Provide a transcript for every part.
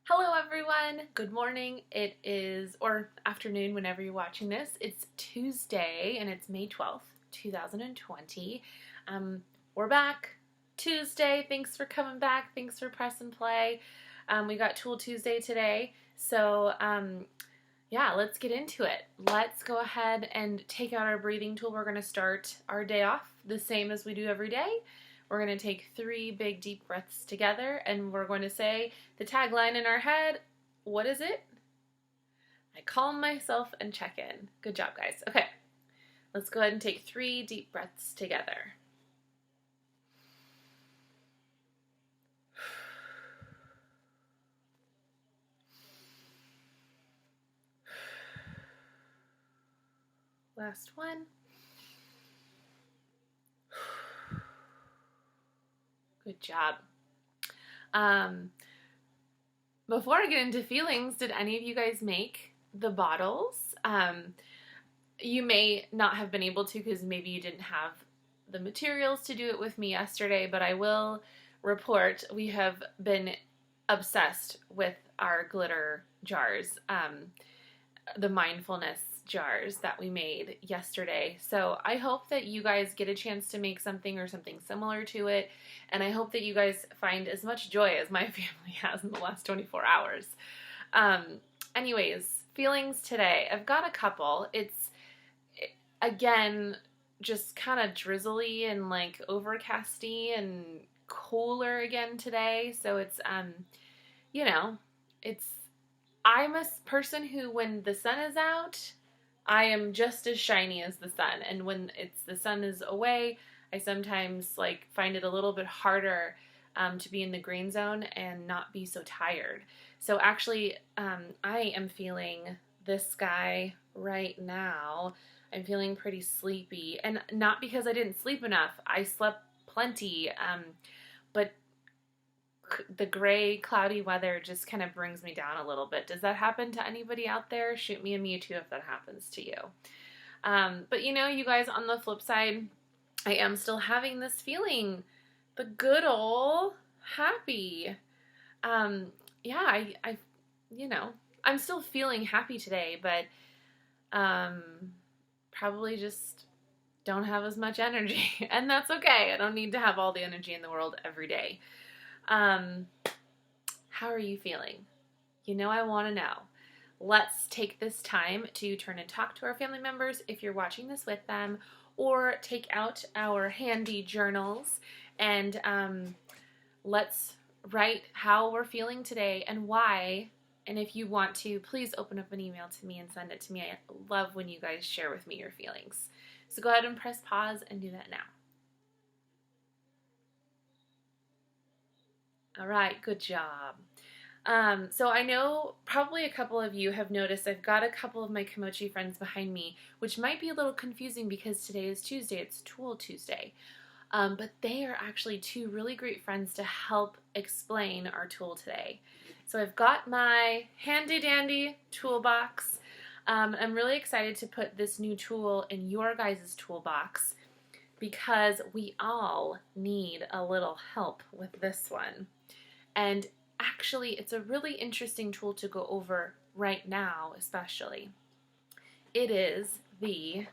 Hello everyone, good morning. It is, or afternoon whenever you're watching this. It's Tuesday and it's May 12th, 2020. We're back. Tuesday, thanks for coming back. Thanks for press and play. We got Tool Tuesday today. So yeah, let's get into it. Let's go ahead and take out our breathing tool. We're going to start our day off the same as we do every day. We're going to take 3 big deep breaths together and we're going to say the tagline in our head. What is it? I calm myself and check in. Good job, guys. Okay, let's go ahead and take 3 deep breaths together. Last one. Good job. Before I get into feelings, did any of you guys make the bottles? You may not have been able to because maybe you didn't have the materials to do it with me yesterday, but I will report we have been obsessed with our glitter jars, the mindfulness jars that we made yesterday. So I hope that you guys get a chance to make something or something similar to it, and I hope that you guys find as much joy as my family has in the last 24 hours. Anyways, feelings today. I've got a couple. It's, again, just kind of drizzly and like overcasty and cooler again today. So it's, it's, I'm a person who, when the sun is out, I am just as shiny as the sun. And when the sun is away, I sometimes like find it a little bit harder to be in the green zone and not be so tired. So actually, I am feeling this sky right now. I'm feeling pretty sleepy, and not because I didn't sleep enough. I slept plenty, but the gray, cloudy weather just kind of brings me down a little bit. Does that happen to anybody out there? Shoot me a Mewtwo if that happens to you. But you guys, on the flip side, I am still having this feeling, the good old happy. Yeah, I'm still feeling happy today, but probably just don't have as much energy, and that's okay. I don't need to have all the energy in the world every day. How are you feeling? I want to know. Let's take this time to turn and talk to our family members if you're watching this with them, or take out our handy journals and let's write how we're feeling today and why. And if you want to, please open up an email to me and send it to me. I love when you guys share with me your feelings. So go ahead and press pause and do that now. All right, good job. So I know probably a couple of you have noticed I've got a couple of my Kimochi friends behind me, which might be a little confusing because today is Tuesday, it's Tool Tuesday. But they are actually 2 really great friends to help explain our tool today. So I've got my handy dandy toolbox. I'm really excited to put this new tool in your guys' toolbox because we all need a little help with this one. And actually, it's a really interesting tool to go over right now, especially. It is the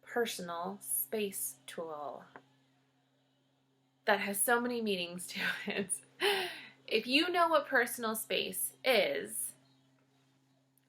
personal space tool that has so many meanings to it. If you know what personal space is,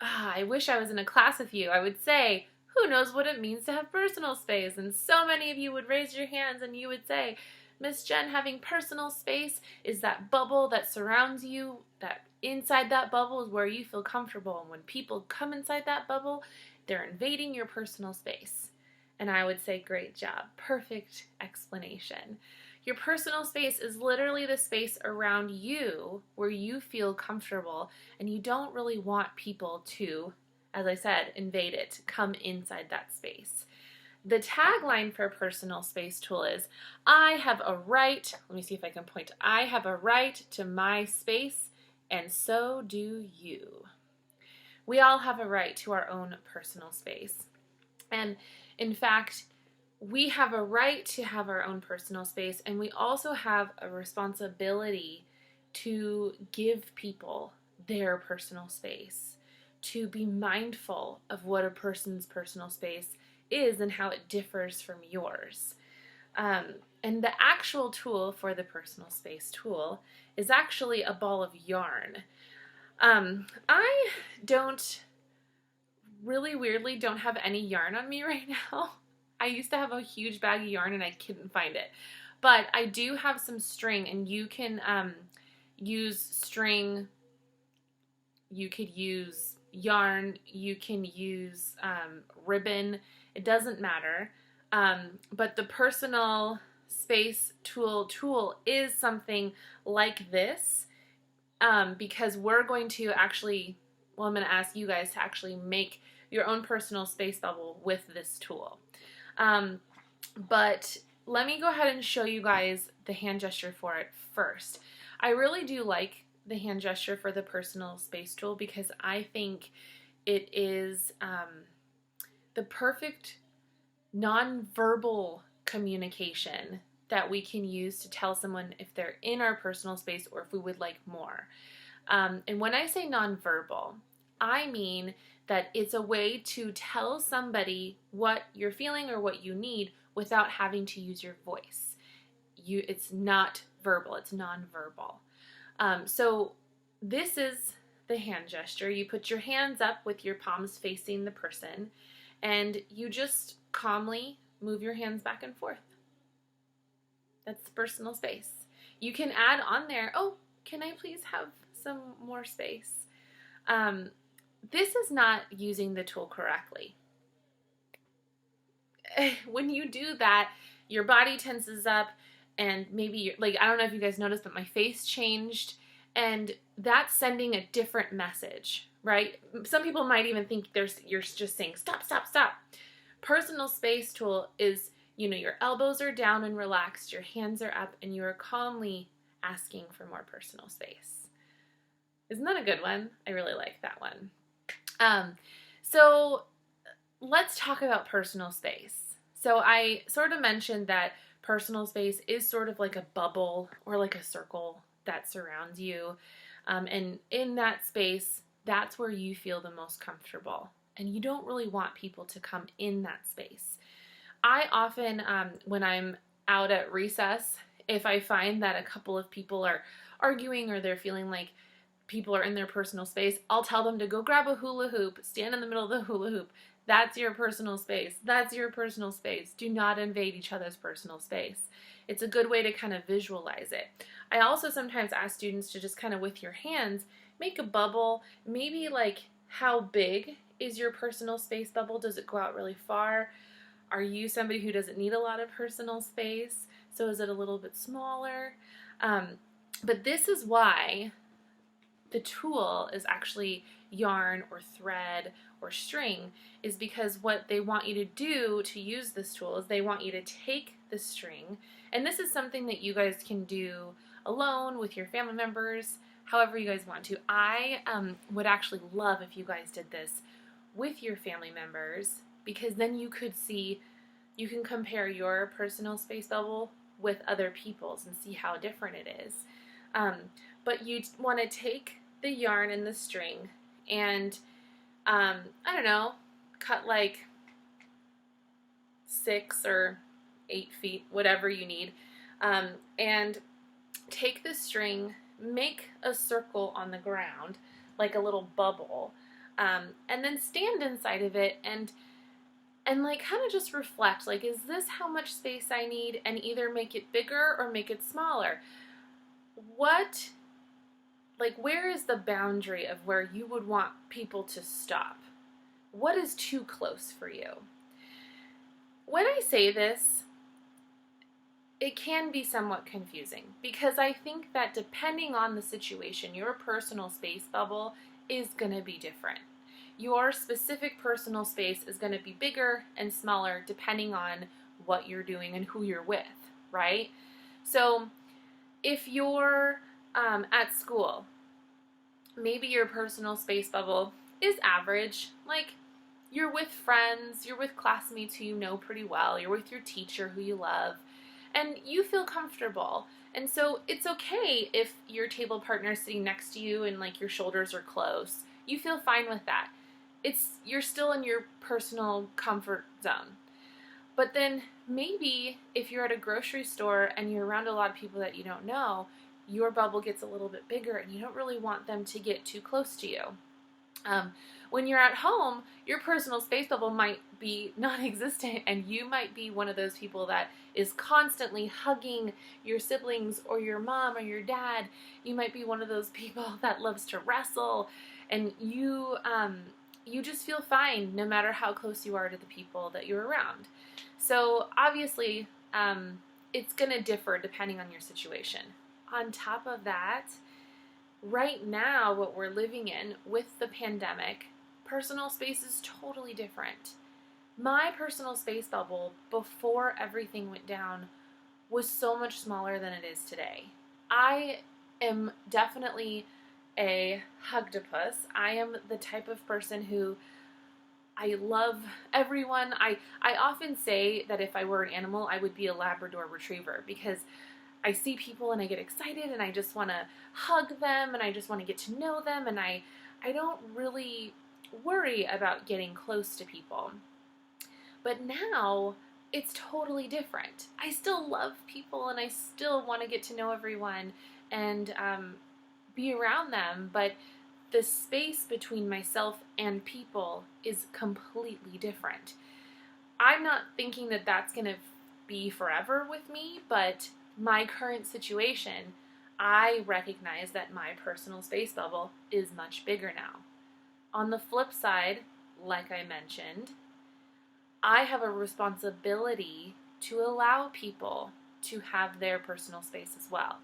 I wish I was in a class with you. I would say, who knows what it means to have personal space? And so many of you would raise your hands and you would say, Miss Jen, having personal space is that bubble that surrounds you, that inside that bubble is where you feel comfortable. And when people come inside that bubble, they're invading your personal space. And I would say, great job. Perfect explanation. Your personal space is literally the space around you where you feel comfortable and you don't really want people to, as I said, invade it, come inside that space. The tagline for personal space tool is, I have a right, let me see if I can point, I have a right to my space, and so do you. We all have a right to our own personal space. And in fact, we have a right to have our own personal space, and we also have a responsibility to give people their personal space, to be mindful of what a person's personal space is and how it differs from yours. And the actual tool for the personal space tool is actually a ball of yarn. I don't really weirdly don't have any yarn on me right now. I used to have a huge bag of yarn and I couldn't find it. But I do have some string, and you can use string, you could use yarn, you can use ribbon, it doesn't matter. But the personal space tool is something like this, because we're going to actually, well, I'm going to ask you guys to actually make your own personal space bubble with this tool. But let me go ahead and show you guys the hand gesture for it first. I really do like the hand gesture for the personal space tool because I think it is the perfect nonverbal communication that we can use to tell someone if they're in our personal space or if we would like more. And when I say nonverbal, I mean that it's a way to tell somebody what you're feeling or what you need without having to use your voice. It's not verbal, it's nonverbal. So this is the hand gesture. You put your hands up with your palms facing the person, and you just calmly move your hands back and forth. That's the personal space. You can add on there, oh, can I please have some more space? This is not using the tool correctly. When you do that, your body tenses up, and maybe you're, like, I don't know if you guys noticed, but my face changed, and that's sending a different message, right? Some people might even think you're just saying, stop, stop, stop. Personal space tool is, your elbows are down and relaxed, your hands are up, and you are calmly asking for more personal space. Isn't that a good one? I really like that one. So let's talk about personal space. So I sort of mentioned that personal space is sort of like a bubble or like a circle that surrounds you. And in that space, that's where you feel the most comfortable. And you don't really want people to come in that space. I often, when I'm out at recess, if I find that a couple of people are arguing or they're feeling like people are in their personal space, I'll tell them to go grab a hula hoop, stand in the middle of the hula hoop. That's your personal space. That's your personal space. Do not invade each other's personal space. It's a good way to kind of visualize it. I also sometimes ask students to just kind of, with your hands, make a bubble. Maybe like, how big is your personal space bubble? Does it go out really far? Are you somebody who doesn't need a lot of personal space? So is it a little bit smaller? But this is why the tool is actually yarn or thread or string, is because what they want you to do to use this tool is they want you to take the string, and this is something that you guys can do alone with your family members, however you guys want to. I would actually love if you guys did this with your family members, because then you can compare your personal space bubble with other people's and see how different it is. But you want to take the yarn and the string and, I don't know, cut like 6 or 8 feet, whatever you need, and take the string, make a circle on the ground, like a little bubble, and then stand inside of it and like kind of just reflect, like, is this how much space I need? And either make it bigger or make it smaller. Where is the boundary of where you would want people to stop? What is too close for you? When I say this, it can be somewhat confusing, because I think that depending on the situation, your personal space bubble is going to be different. Your specific personal space is going to be bigger and smaller depending on what you're doing and who you're with, right? So if you're at school, maybe your personal space bubble is average. Like, you're with friends, you're with classmates who you know pretty well, you're with your teacher who you love, and you feel comfortable. And so it's okay if your table partner is sitting next to you and like your shoulders are close. You feel fine with that. You're still in your personal comfort zone. But then maybe if you're at a grocery store and you're around a lot of people that you don't know, your bubble gets a little bit bigger and you don't really want them to get too close to you. When you're at home, your personal space bubble might be non-existent, and you might be one of those people that is constantly hugging your siblings or your mom or your dad. You might be one of those people that loves to wrestle, and you just feel fine no matter how close you are to the people that you're around. So obviously, it's going to differ depending on your situation. On top of that, right now, what we're living in with the pandemic, personal space is totally different. My personal space bubble before everything went down was so much smaller than it is today. I am definitely a hugdopus. I am the type of person who I love everyone. I often say that if I were an animal, I would be a Labrador Retriever, because I see people and I get excited and I just want to hug them and I just want to get to know them, and I don't really worry about getting close to people. But now it's totally different. I still love people and I still want to get to know everyone and be around them, but the space between myself and people is completely different. I'm not thinking that that's going to be forever with me, but my current situation, I recognize that my personal space bubble is much bigger now. On the flip side, like I mentioned, I have a responsibility to allow people to have their personal space as well.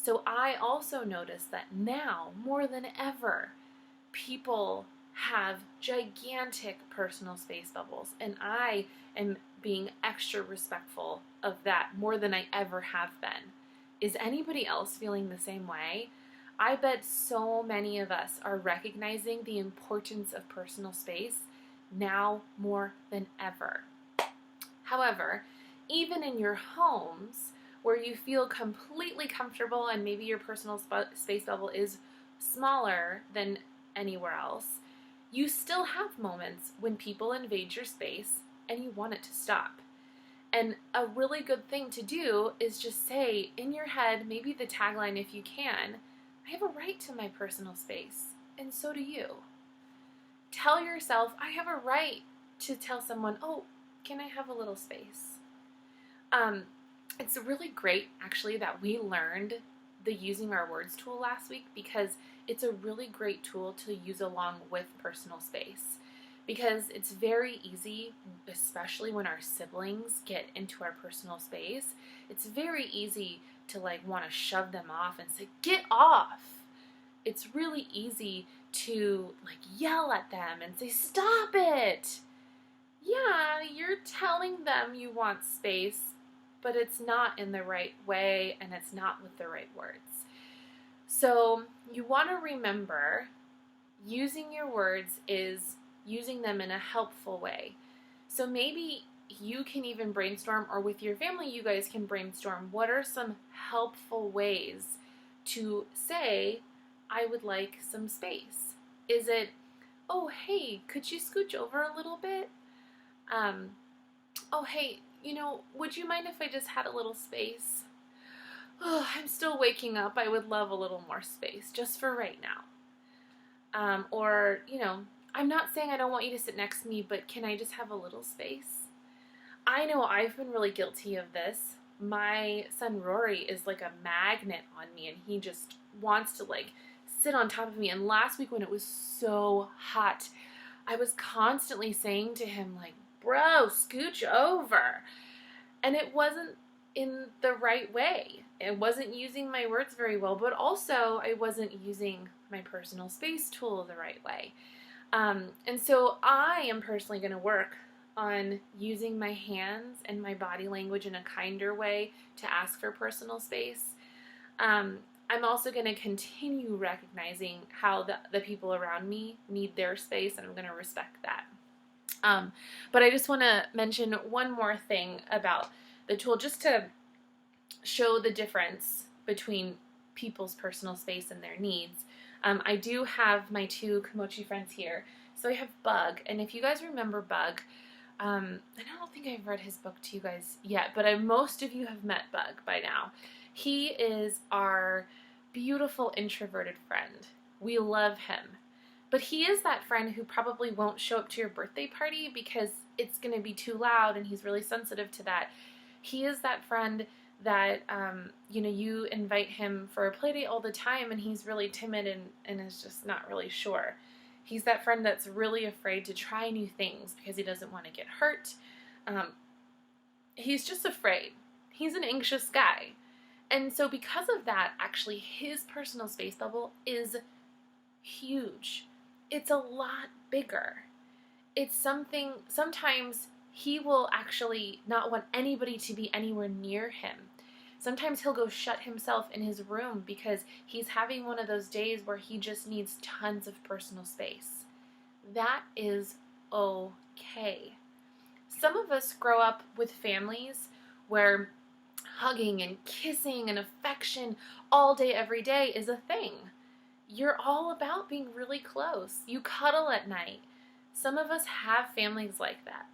So I also notice that now, more than ever, people have gigantic personal space bubbles, and I am being extra respectful of that more than I ever have been. Is anybody else feeling the same way? I bet so many of us are recognizing the importance of personal space now more than ever. However, even in your homes, where you feel completely comfortable and maybe your personal space bubble is smaller than anywhere else, you still have moments when people invade your space and you want it to stop. And a really good thing to do is just say in your head, maybe the tagline if you can, I have a right to my personal space, and so do you. Tell yourself, I have a right to tell someone, oh, can I have a little space? It's really great, actually, that we learned the using our words tool last week, because it's a really great tool to use along with personal space. Because it's very easy, especially when our siblings get into our personal space, it's very easy to want to shove them off and say, get off. It's really easy to yell at them and say, stop it. Yeah, you're telling them you want space, but it's not in the right way and it's not with the right words. So you want to remember, using your words is using them in a helpful way. So maybe you can even brainstorm, or with your family you guys can brainstorm, what are some helpful ways to say, I would like some space. Is it, oh hey, could you scooch over a little bit? Oh hey, would you mind if I just had a little space? Oh, I'm still waking up. I would love a little more space just for right now. Or, I'm not saying I don't want you to sit next to me, but can I just have a little space? I know I've been really guilty of this. My son Rory is like a magnet on me, and he just wants to sit on top of me. And last week when it was so hot, I was constantly saying to him bro, scooch over. And it wasn't in the right way. It wasn't using my words very well, but also I wasn't using my personal space tool the right way. And so I am personally going to work on using my hands and my body language in a kinder way to ask for personal space. I'm also going to continue recognizing how the people around me need their space, and I'm going to respect that. But I just want to mention one more thing about the tool, just to show the difference between people's personal space and their needs. I do have my two Kimochi friends here. So I have Bug, and if you guys remember Bug, I don't think I've read his book to you guys yet, but most of you have met Bug by now. He is our beautiful introverted friend. We love him. But he is that friend who probably won't show up to your birthday party because it's going to be too loud and he's really sensitive to that. He is that friend that, you invite him for a play date all the time and he's really timid and is just not really sure. He's that friend that's really afraid to try new things because he doesn't want to get hurt. He's just afraid. He's an anxious guy. And so because of that, actually, his personal space bubble is huge. It's a lot bigger. It's something, sometimes he will actually not want anybody to be anywhere near him. Sometimes he'll go shut himself in his room because he's having one of those days where he just needs tons of personal space. That is okay. Some of us grow up with families where hugging and kissing and affection all day, every day is a thing. You're all about being really close. You cuddle at night. Some of us have families like that.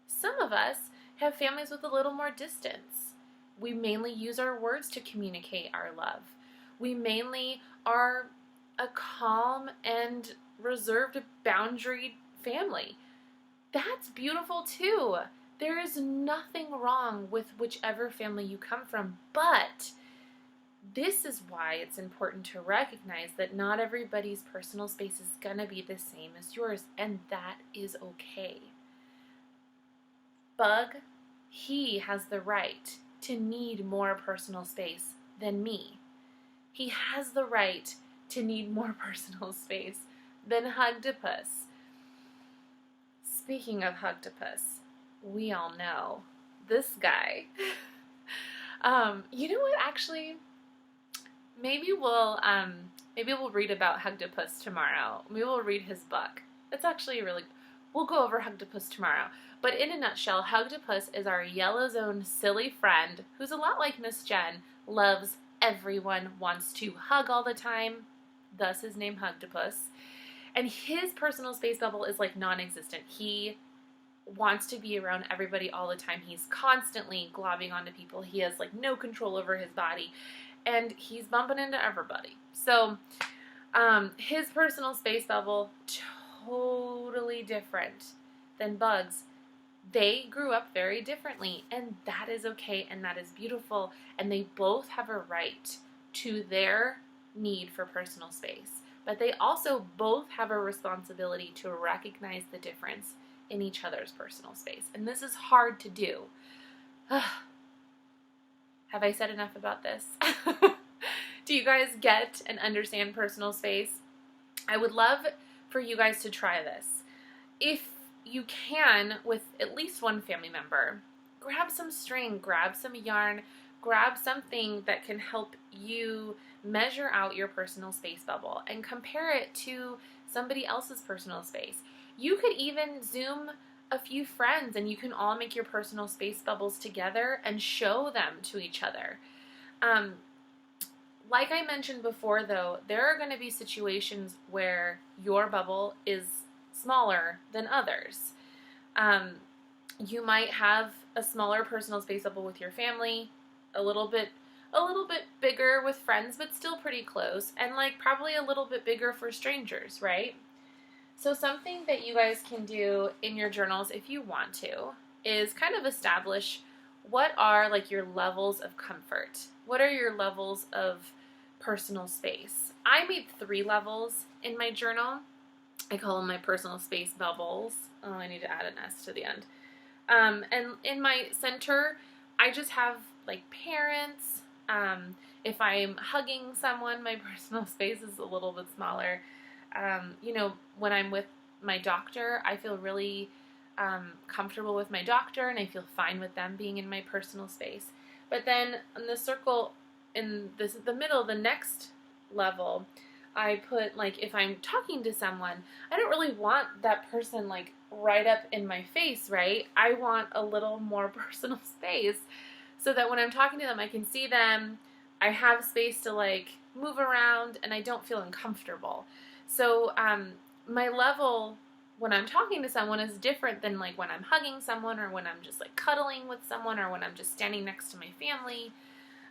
Some of us have families with a little more distance. We mainly use our words to communicate our love. We mainly are a calm and reserved, boundaried family. That's beautiful too. There is nothing wrong with whichever family you come from, but this is why it's important to recognize that not everybody's personal space is going to be the same as yours, and that is okay. Bug, he has the right to need more personal space than me. He has the right to need more personal space than Hugtopus. Speaking of Hugtopus, we all know this guy. You know what? Actually, maybe we'll read about Hugtopus tomorrow. Maybe we'll read his book. It's actually we'll go over Hugtopus tomorrow. But in a nutshell, Hugtopus is our yellow zone silly friend who's a lot like Miss Jen, loves everyone, wants to hug all the time, thus his name Hugtopus. And his personal space bubble is like non-existent. He wants to be around everybody all the time. He's constantly globbing onto people. He has like no control over his body. And he's bumping into everybody. So his personal space bubble, totally different than Bug's. They grew up very differently, and that is okay, and that is beautiful, and they both have a right to their need for personal space. But they also both have a responsibility to recognize the difference in each other's personal space. And this is hard to do. Have I said enough about this? Do you guys get and understand personal space? I would love for you guys to try this. If you can, with at least one family member, grab some string, grab some yarn, grab something that can help you measure out your personal space bubble and compare it to somebody else's personal space. You could even Zoom a few friends and you can all make your personal space bubbles together and show them to each other. Like I mentioned before though, there are going to be situations where your bubble is smaller than others. You might have a smaller personal space bubble with your family, a little bit bigger with friends, but still pretty close, and like probably a little bit bigger for strangers, right? So something that you guys can do in your journals if you want to is kind of establish what are like your levels of comfort. What are your levels of personal space? I made 3 levels in my journal. I call them my personal space bubbles. Oh, I need to add an S to the end. And in my center, I just have like parents. If I'm hugging someone, my personal space is a little bit smaller. When I'm with my doctor, I feel really comfortable with my doctor and I feel fine with them being in my personal space. But then in the circle, in the middle, the next level, I put like if I'm talking to someone, I don't really want that person like right up in my face, right? I want a little more personal space. so that when I'm talking to them, I can see them, I have space to like move around, and I don't feel uncomfortable. So my level when I'm talking to someone is different than like when I'm hugging someone, or when I'm just like cuddling with someone, or when I'm just standing next to my family.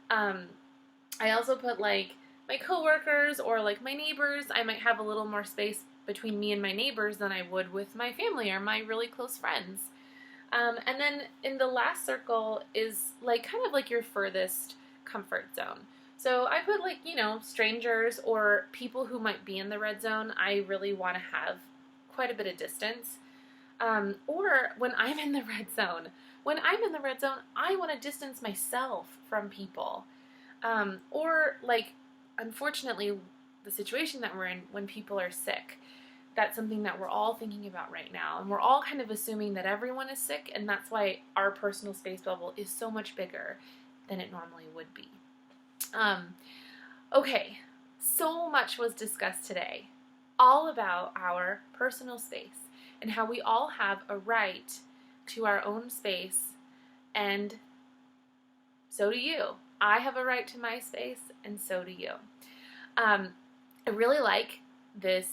I also put like my coworkers or like my neighbors. I might have a little more space between me and my neighbors than I would with my family or my really close friends. And then in the last circle is like kind of like your furthest comfort zone. So I put like, strangers or people who might be in the red zone. I really want to have quite a bit of distance. Or when I'm in the red zone, I want to distance myself from people. Or like, unfortunately, the situation that we're in when people are sick. That's something that we're all thinking about right now. And we're all kind of assuming that everyone is sick, and that's why our personal space bubble is so much bigger than it normally would be. Okay, so much was discussed today, all about our personal space and how we all have a right to our own space, and so do you. I have a right to my space, and so do you. I really like this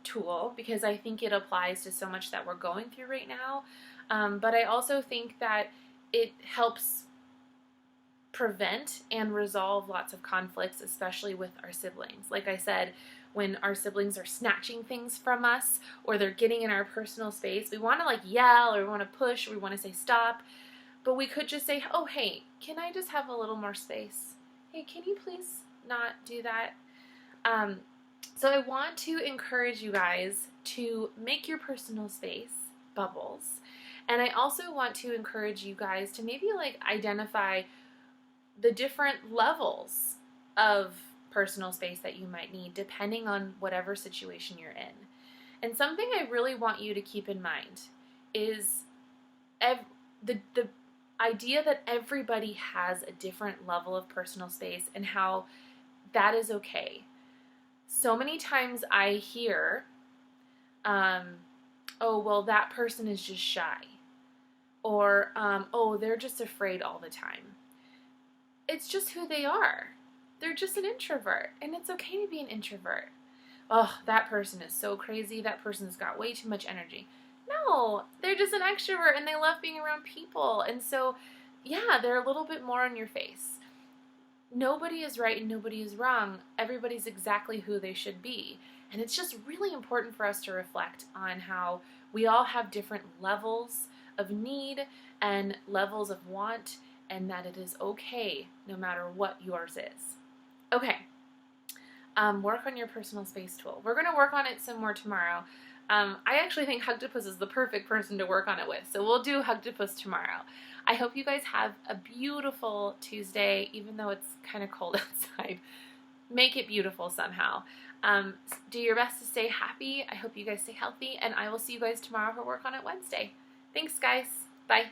tool because I think it applies to so much that we're going through right now. But I also think that it helps prevent and resolve lots of conflicts, especially with our siblings. Like I said, when our siblings are snatching things from us or they're getting in our personal space, we want to like yell, or we want to push, or we want to say stop. But we could just say, oh, hey, can I just have a little more space? Hey, can you please not do that? So I want to encourage you guys to make your personal space bubbles. And I also want to encourage you guys to maybe like identify the different levels of personal space that you might need depending on whatever situation you're in. And something I really want you to keep in mind is the idea that everybody has a different level of personal space, and how that is okay. So many times I hear, oh, well, that person is just shy. Or, oh, they're just afraid all the time. It's just who they are. They're just an introvert, and it's okay to be an introvert. Oh, that person is so crazy. That person's got way too much energy. No, they're just an extrovert, and they love being around people. And so, yeah, they're a little bit more on your face. Nobody is right and nobody is wrong. Everybody's exactly who they should be. And it's just really important for us to reflect on how we all have different levels of need and levels of want, and that it is okay no matter what yours is. Okay, work on your personal space tool. We're going to work on it some more tomorrow. I actually think Hugtopus is the perfect person to work on it with, so we'll do Hugtopus tomorrow. I hope you guys have a beautiful Tuesday, even though it's kind of cold outside. Make it beautiful somehow. Do your best to stay happy. I hope you guys stay healthy, and I will see you guys tomorrow for Work On It Wednesday. Thanks, guys. Bye.